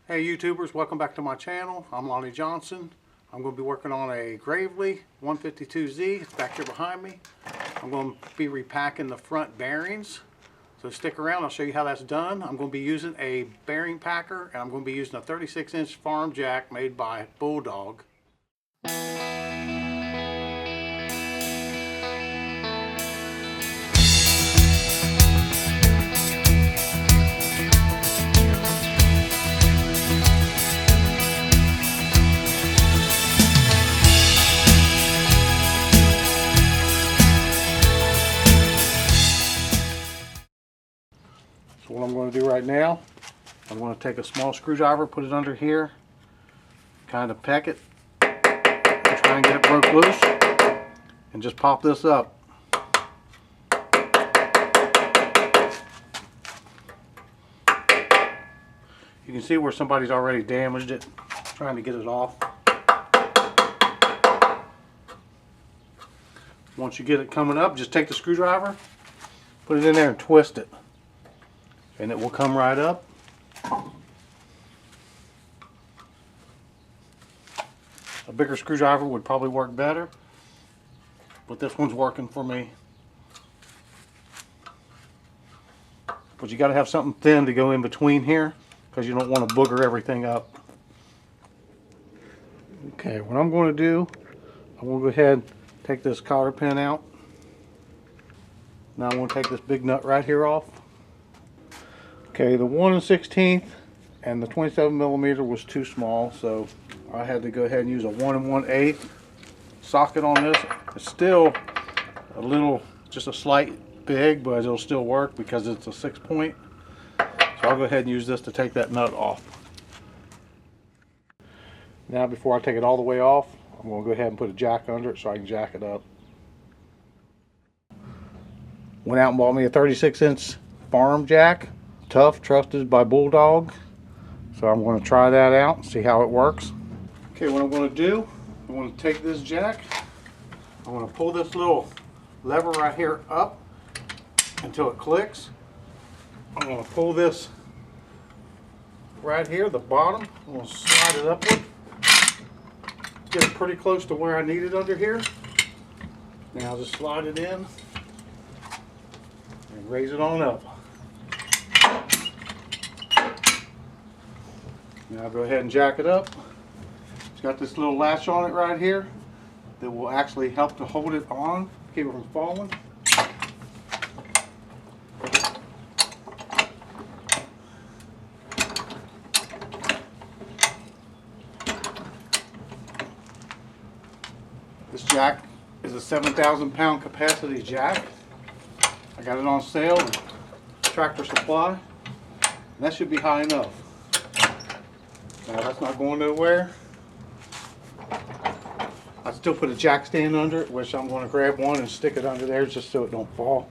Hey YouTubers, welcome back to my channel. I'm Lonnie Johnson. I'm going to be working on a Gravely 152Z. It's back here behind me. I'm going to be repacking the front bearings. So stick around, I'll show you how that's done. I'm going to be using a bearing packer, and I'm going to be using a 36-inch Farm Jack made by Bulldog. So what I'm going to do right now, I'm going to take a small screwdriver, put it under here, kind of peck it, and try and get it broke loose, and just pop this up. You can see where somebody's already damaged it, trying to get it off. Once you get it coming up, just take the screwdriver, put it in there and twist it. And it will come right up. A bigger screwdriver would probably work better, but this one's working for me. But you got to have something thin to go in between here, because you don't want to booger everything up. Okay, what I'm going to do, I'm going to go ahead and take this cotter pin out. Now I'm going to take this big nut right here off. Okay, the 1 1/16 and the 27mm was too small, so I had to go ahead and use a 1 1/8 socket on this. It's still a little, just a slight big, but it'll still work because it's a 6-point. So I'll go ahead and use this to take that nut off. Now before I take it all the way off, I'm going to go ahead and put a jack under it so I can jack it up. Went out and bought me a 36-inch Farm Jack. Tough, trusted by Bulldog. So I'm going to try that out and see how it works. Okay, what I'm going to do, I'm going to take this jack, I'm going to pull this little lever right here up until it clicks. I'm going to pull this right here, the bottom, I'm going to slide it upward, get it pretty close to where I need it under here. Now I'll just slide it in and raise it on up. Now I'll go ahead and jack it up. It's got this little latch on it right here that will actually help to hold it on, keep it from falling. This jack is a 7,000-pound capacity jack. I got it on sale at Tractor Supply, and that should be high enough. Now that's not going nowhere. I still put a jack stand under it, which I'm going to grab one and stick it under there just so it don't fall.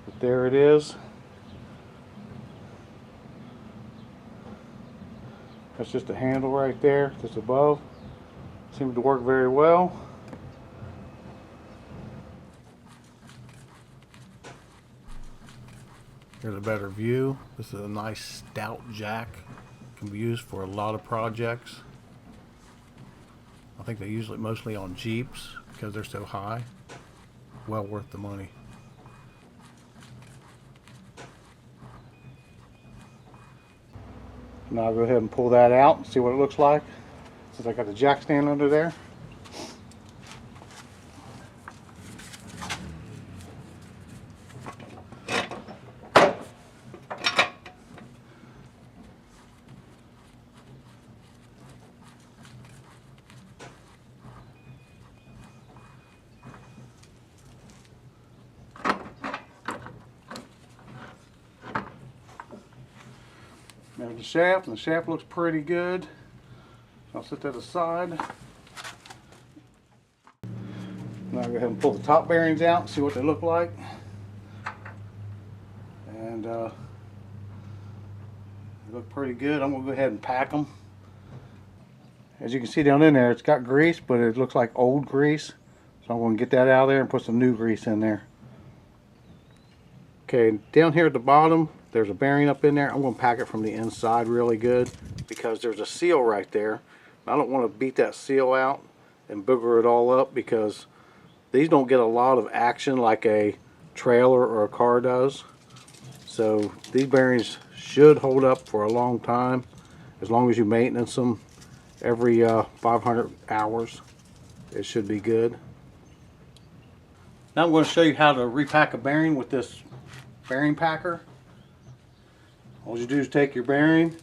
But there it is. That's just a handle right there, just above. Seems to work very well. Here's a better view. This is a nice stout jack. Can be used for a lot of projects. I think they use it mostly on Jeeps because they're so high. Well worth the money. Now I'll go ahead and pull that out and see what it looks like. Since I got the jack stand under there. There's the shaft, and the shaft looks pretty good. I'll set that aside. Now I'll go ahead and pull the top bearings out and see what they look like. And they look pretty good. I'm going to go ahead and pack them. As you can see down in there, it's got grease, but it looks like old grease. So I'm going to get that out of there and put some new grease in there. Okay, down here at the bottom, there's a bearing up in there. I'm going to pack it from the inside really good because there's a seal right there. I don't want to beat that seal out and booger it all up because these don't get a lot of action like a trailer or a car does. So these bearings should hold up for a long time as long as you maintenance them every 500 hours. It should be good. Now I'm going to show you how to repack a bearing with this bearing packer. All you do is take your bearing,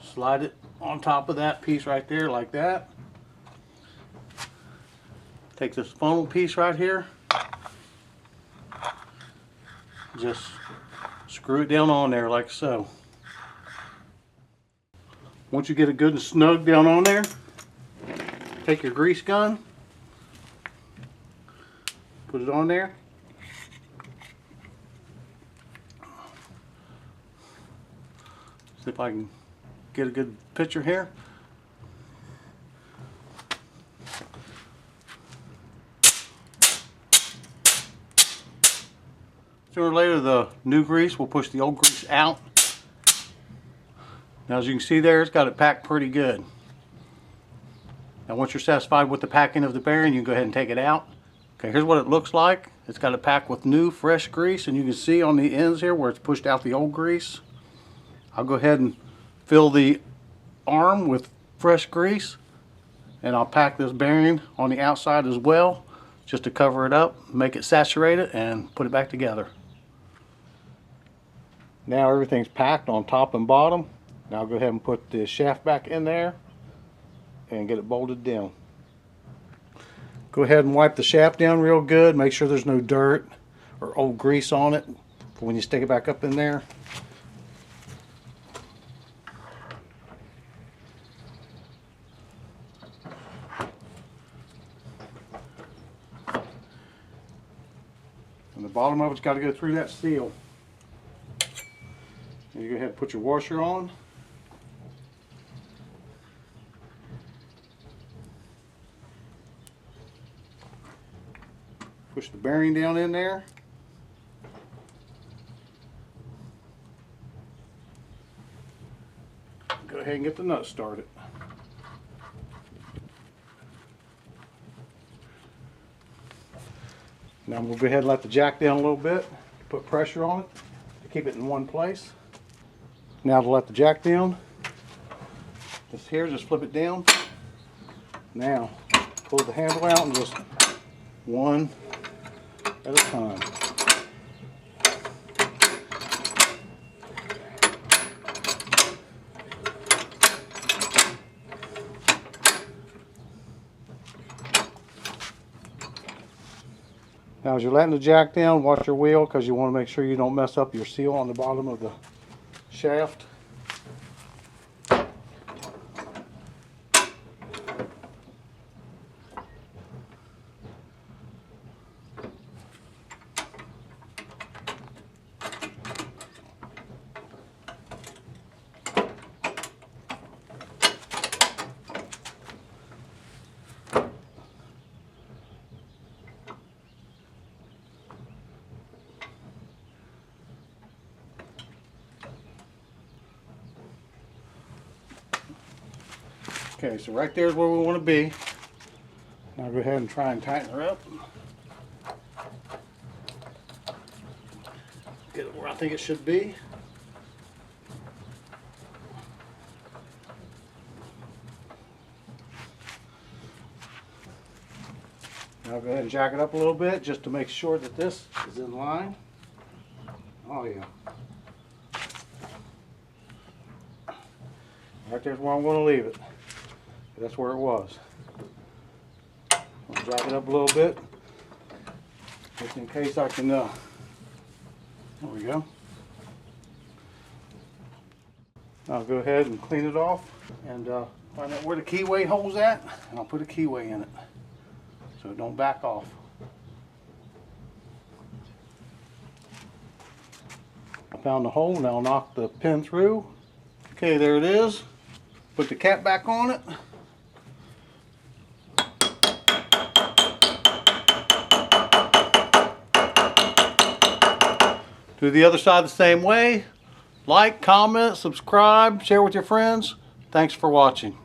slide it on top of that piece right there like that. Take this funnel piece right here, just screw it down on there like so. Once you get it good and snug down on there, take your grease gun, put it on there. See if I can get a good picture here. Sooner or later the new grease will push the old grease out. Now as you can see there, it's got it packed pretty good. Now once you're satisfied with the packing of the bearing, you can go ahead and take it out. Okay, here's what it looks like. It's got it packed with new fresh grease, and you can see on the ends here where it's pushed out the old grease. I'll go ahead and fill the arm with fresh grease, and I'll pack this bearing on the outside as well just to cover it up, make it saturated, and put it back together. Now everything's packed on top and bottom. Now I'll go ahead and put the shaft back in there and get it bolted down. Go ahead and wipe the shaft down real good. Make sure there's no dirt or old grease on it for when you stick it back up in there. And the bottom of it's got to go through that seal. And you go ahead and put your washer on. Push the bearing down in there. Go ahead and get the nut started. Now I'm going to go ahead and let the jack down a little bit, put pressure on it to keep it in one place. Now to let the jack down, just here, just flip it down. Now pull the handle out and just one at a time. Now as you're letting the jack down, watch your wheel because you want to make sure you don't mess up your seal on the bottom of the shaft. Okay, so right there is where we want to be. Now go ahead and try and tighten her up. Get it where I think it should be. Now go ahead and jack it up a little bit just to make sure that this is in line. Oh yeah. Right there's where I'm going to leave it. That's where it was. I'll jack it up a little bit, just in case I can, there we go. I'll go ahead and clean it off and find out where the keyway hole's at, and I'll put a keyway in it so it don't back off. I found the hole, now I'll knock the pin through. Okay, there it is. Put the cap back on it. Do the other side the same way. Like, comment, subscribe, share with your friends. Thanks for watching.